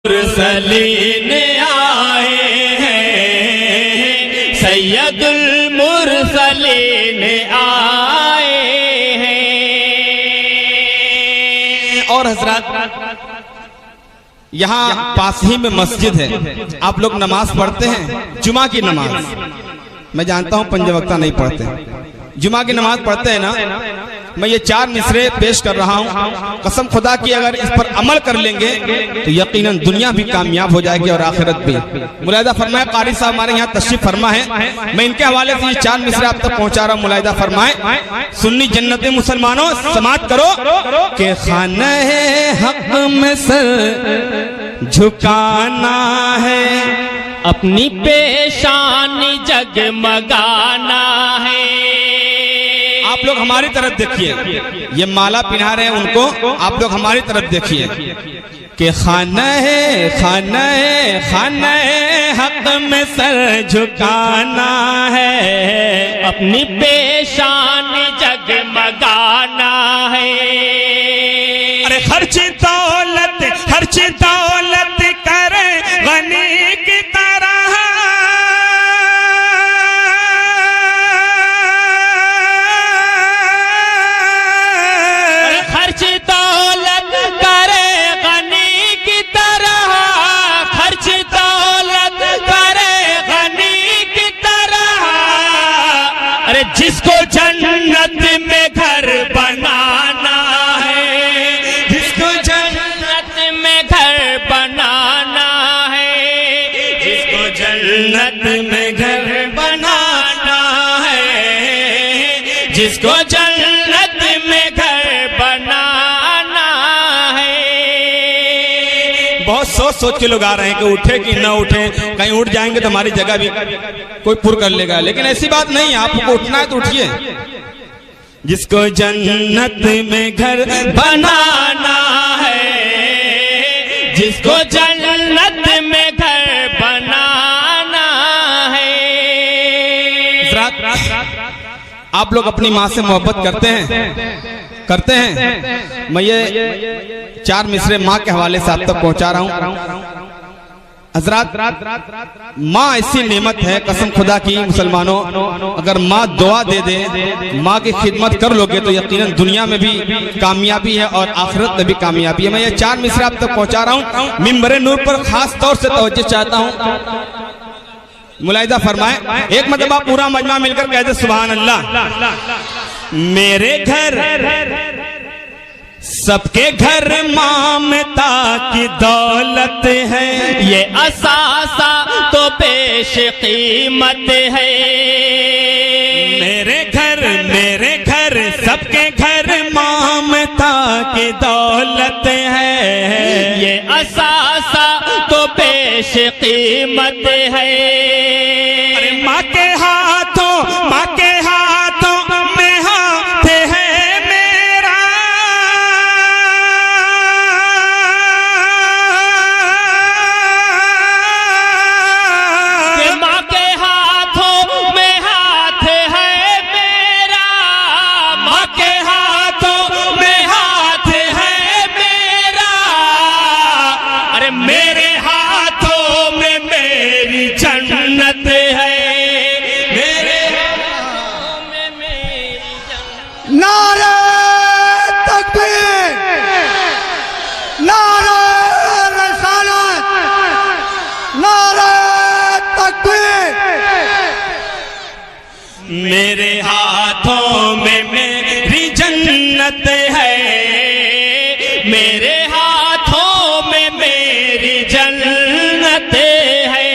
मुरसलीन आए हैं, सैयदुल मुरसलीन आए हैं। और हजरत यहाँ पास ही में मस्जिद है, आप लोग नमाज पढ़ते हैं, जुमा की नमाज। मैं जानता हूँ पंजवक्ता नहीं पढ़ते, जुमा की नमाज पढ़ते हैं ना। मैं ये 4 मिसरे पेश कर रहा हूँ, कसम खुदा की अगर इस पर अमल कर लेंगे तो यकीनन दुनिया भी कामयाब हो जाएगी और आखिरत भी। मुलाहिदा फरमाए, कारी साहब हमारे यहाँ तशरीफ फरमा है, मैं इनके हवाले से ये 4 मिसरे आप तक पहुँचा रहा हूँ। मुलाहिदा फरमाए, सुन्नी जन्नती मुसलमानों समात करो के खाना है हक में सर झुकाना है, अपनी पेशानी जगमगाना है। आप लोग हमारी तरफ देखिए, ये माला पिन्हा रहे हैं उनको, आप लोग हमारी तरफ देखिए कि खाना है हक में सर झुकाना है, अपनी पेशानी जगमगाना है। अरे खर्ची दौलत करे गनी की तरह, खर्च दौलत करे गनी की तरह, खर्च दौलत करे गनी की तरह। अरे जिसको जन्नत में घर बनाना है, जिसको जन्नत में घर बनाना है, जिसको जन्नत में घर बनाना है, जिसको जन्नत में घर बनाना है। बहुत सोच के लोग आ रहे हैं कि उठे कि ना उठे, कहीं उठ जाएंगे तो हमारी जगह भी कोई पुर कर लेगा, लेकिन ऐसी बात नहीं है, आपको उठना है तो उठिए। जिसको जन्नत में घर बनाना है, जिसको जन्नत में घर बनाना है। आप लोग अपनी माँ से मोहब्बत करते हैं। मैं ये 4 मिसरे माँ के हवाले से आप तक पहुंचा रहा हूँ। हजरत, माँ ऐसी नेमत है, कसम खुदा की मुसलमानों, अगर माँ दुआ दे दे, माँ की खिदमत कर लोगे तो यकीनन दुनिया में भी कामयाबी है और आखिरत में भी कामयाबी है। मैं ये 4 मिसरे आप तक पहुंचा रहा हूँ। मिंबर नूर पर खास तौर से तवज्जो चाहता हूँ। मुलाहिदा फरमाए, एक मतलब आप पूरा मजमा मिलकर कह दे सुभान अल्लाह। मेरे घर सबके घर ममता की दौलत है, ये असासा तो पेश कीमत है। मेरे घर सबके घर ममता की दौलत है, ये असासा तो पेश कीमत है। अरे माँ के हाथों में हाथ है मेरा, कि माँ के हाथों में हाथ है मेरा, माँ के हाथों में हाथ है मेरा। अरे मेरे हाथों में मेरी जन्नत है, मेरे हाथों में मेरी जन्नत। नारे तकबीर, नारे रिसालत, नारे तकबीर। मेरे हाथों में मेरी जन्नत है, मेरे हाथों में मेरी जन्नत है।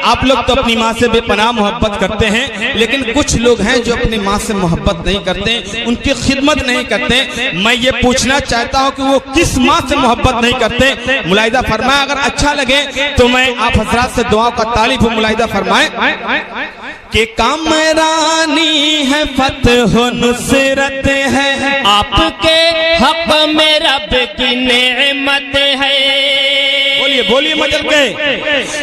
आप लोग तो अपनी माँ से बेपनाह मोहब्बत करते हैं, लेकिन कुछ लोग हैं जो अपनी माँ से मोहब्बत नहीं करते, उनकी खिदमत नहीं करते। मैं ये पूछना चाहता हूँ कि वो किस माँ से मोहब्बत नहीं करते। मुलाहिदा फरमाए, अगर अच्छा लगे तो मैं आप हजरात से दुआओं का तालिब हूँ। मुलाहिदा फरमाए कि कामरानी है फतह नुसरत है, आपके हक में रब की नेमत है। बोलिए मजल के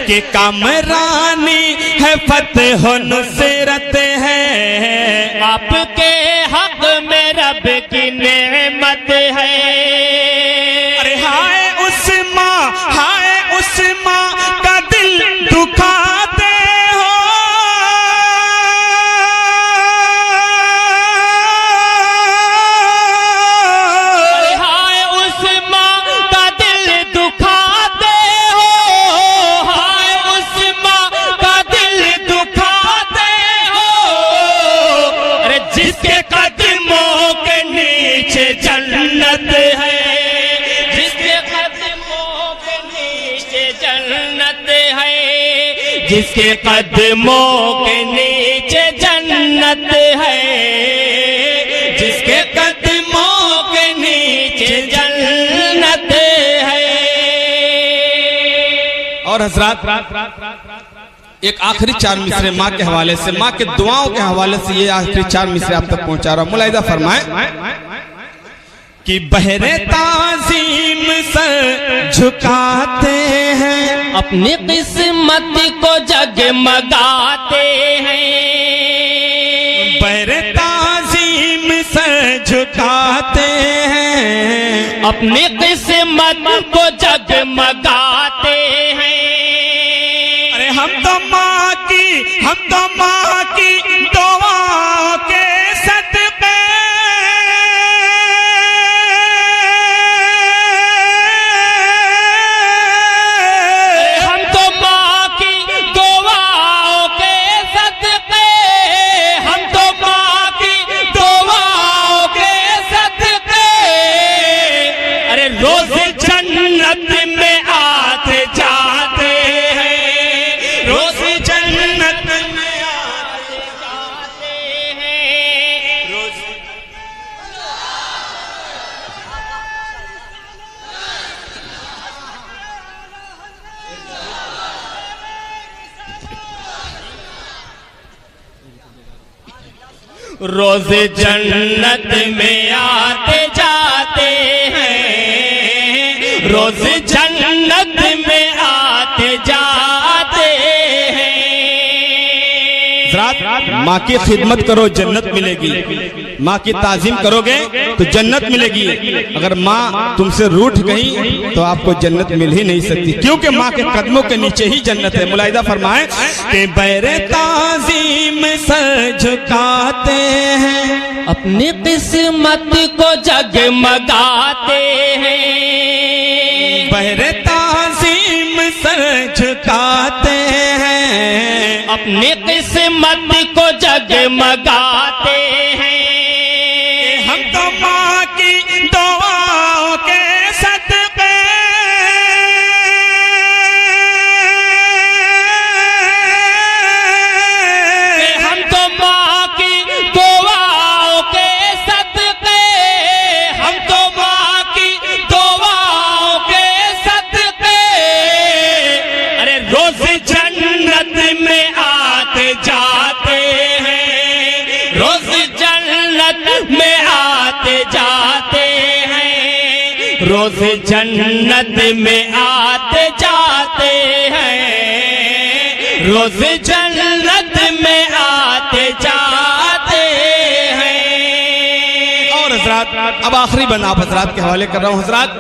कि कामरानी है फतह नुसरत है, आपके हक में रब की नेमत है। अरे हाँ हाय उस माँ का दिल दुखाते हो। हाय उस माँ का दिल दुखाते हो, हाय उस माँ का दिल दुखाते हो। अरे जिसके कदमों के नीचे जन्नत है, जिसके कदमों के नीचे जन्नत है, जिसके कदमों के नीचे जन्नत है, जिसके कदमों के नीचे जन्नत है। और हजरात एक आखिरी 4 मिसरे माँ के हवाले से, माँ के दुआओं के हवाले से ये आखिरी 4 मिसरे आप तक पहुंचा रहा हूं। मुलाहिजा फरमाए कि बहरे ताज़ीम सर झुकाते हैं, अपनी किस्मत को जगमगाते हैं। बहरे ताज़ीम सर झुकाते हैं, अपनी किस्मत को जगमगाते हैं। अरे हम तो माँ की दुआओं के सदक़े, हम तो माँ की दुआओं के सदक़े, हम तो माँ की दुआओं के सदक़े। अरे रोज़ जन्नत में आते जाते हैं, रोज़ जन्नत में आते जाते हैं, रोज़। रोज़ जन्नत में आते जाते हैं, रोज़ जन्नत में आते जाते हैं। माँ की खिदमत करो जन्नत मिलेगी, माँ की ताजीम करोगे तो जन्नत मिलेगी। अगर माँ तुमसे रूठ गई तो आपको जन्नत मिल ही नहीं सकती, क्योंकि माँ के कदमों के नीचे ही जन्नत है। मुलाहिदा फरमाए कि बैरे ताजीम सर झुकाते हैं, अपनी किस्मत को जगमगाते हैं। बैरे ताजीम सर झुकाते हैं, अपनी किस्मत को जगमगाते हैं। हम तो माँ की दुआओं के सदक़े, हम तो माँ की दुआओं के सदक़े, हम तो माँ की दुआओं के सदक़े। अरे रोज़ जन्नत में आते जाते हैं, रोज़ जन्नत में आते जाते हैं, रोज़ जन्नत में आते जाते हैं, रोज़ जन्नत में आते जाते हैं। और हजरात अब आखिरी बंद आप हजरात के हवाले कर रहा हूँ। हजरात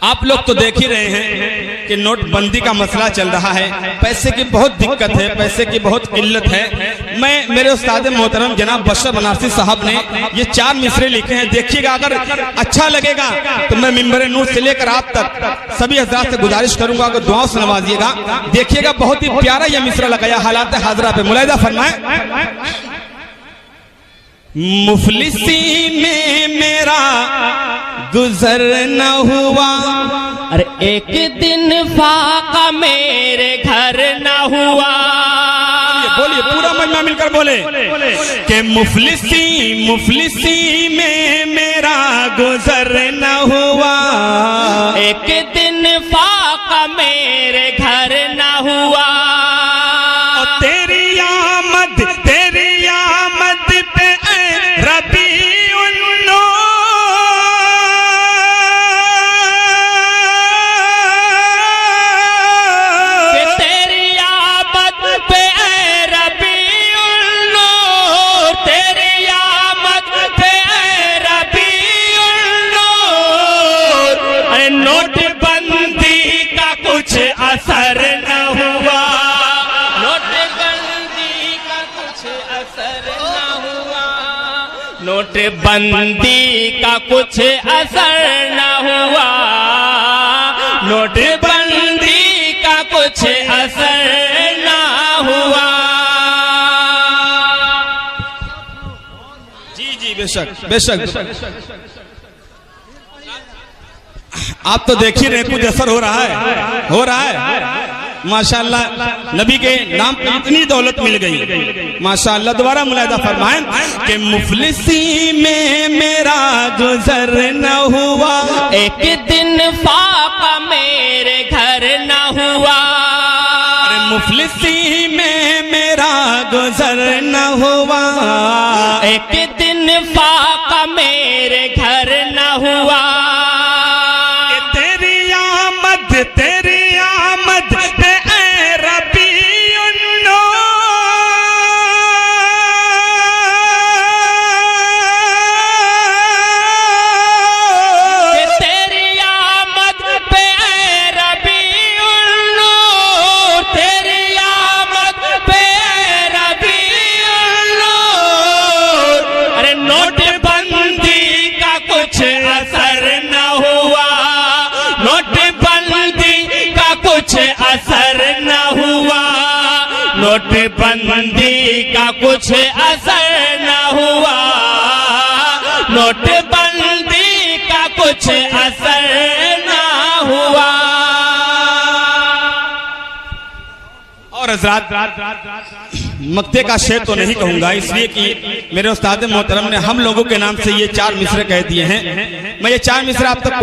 आप लोग तो देख ही रहे हैं कि नोटबंदी का मसला चल रहा है, पैसे की बहुत दिक्कत है, पैसे की बहुत किल्लत है। मैं मेरे उस्ताद मोहतरम जनाब बशर बनारसी साहब ने ये 4 मिसरे लिखे हैं, देखिएगा। अगर अच्छा लगेगा तो मैं मिंबर नूर से लेकर आप तक सभी हजरात से गुजारिश करूंगा कि दुआओं से नवाजिएगा। देखिएगा बहुत ही प्यारा यह मिसरा लगाया हालात हाजरा पे। मुलाहिदा फरमाए मुफलिसी में मेरा गुजर न हुआ, अरे एक दिन फाका मेरे घर न हुआ। बोलिए पूरा मजमा मिलकर बोले कि मुफलिसी में मेरा गुजर न हुआ, एक दिन फाका मेरे घर न हुआ। तेरी आमद पे रबीउन तेरी आमद पे रबीउन नूर, तेरी आमद पे रबीउन नूर। अरे नोट नोटबंदी का कुछ असर न हुआ, नोटबंदी का कुछ असर न हुआ। जी जी बेशक बेशक। आप तो देख ही रहे कुछ असर हो रहा है, हो रहा है। माशाअल्लाह नबी के नाम पे इतनी दौलत मिल गई माशाअल्लाह। दोबारा मुलाहिजा फरमाएं कि मुफलिसी में मेरा गुजर न हुआ, एक दिन फाका मेरे घर न हुआ, अरे मुफलिसी में मेरा गुजर न हुआ, एक दिन फाका मेरे घर न हुआ। तेरी आमद पे ऐ रबीउन नूर, तेरी आमद पे ऐ रबीउन नूर, तेरी आमद पे ऐ रबीउन नूर। अरे नोटबंदी का कुछ असर न हुआ, नोटबंदी का कुछ असर न हुआ, नोटबंदी का कुछ असर न हुआ, नोटबंदी का कुछ असर न हुआ। और हज़रात मक्ते का शेर तो नहीं कहूंगा, इसलिए कि मेरे उस्ताद मोहतरम ने हम लोगों के नाम से ये 4 मिसरे कह दिए हैं। मैं ये 4 मिसरे आप तक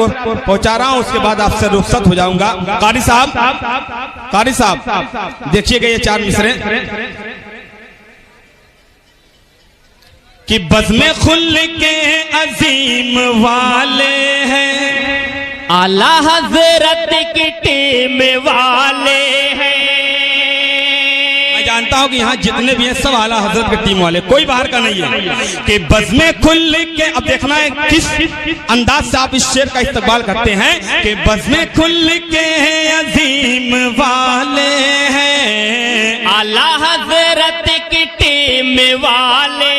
पहुंचा रहा हूं, उसके बाद आपसे रुखसत हो जाऊंगा। कारी साहब देखिएगा ये 4 मिसरे कि बज़्म खुल के अजीम वाले हैं, आला हजरत की टीम वाले हैं। जानता हूं कि यहाँ जितने भी हैं सब आला हजरत की टीम वाले, कोई बाहर का नहीं है। कि बज़्म खुल के, अब देखना है किस अंदाज से आप इस शेर का इस्तेमाल करते हैं कि बज़्म खुल के अजीम वाले हैं, आला हजरत की टीम वाले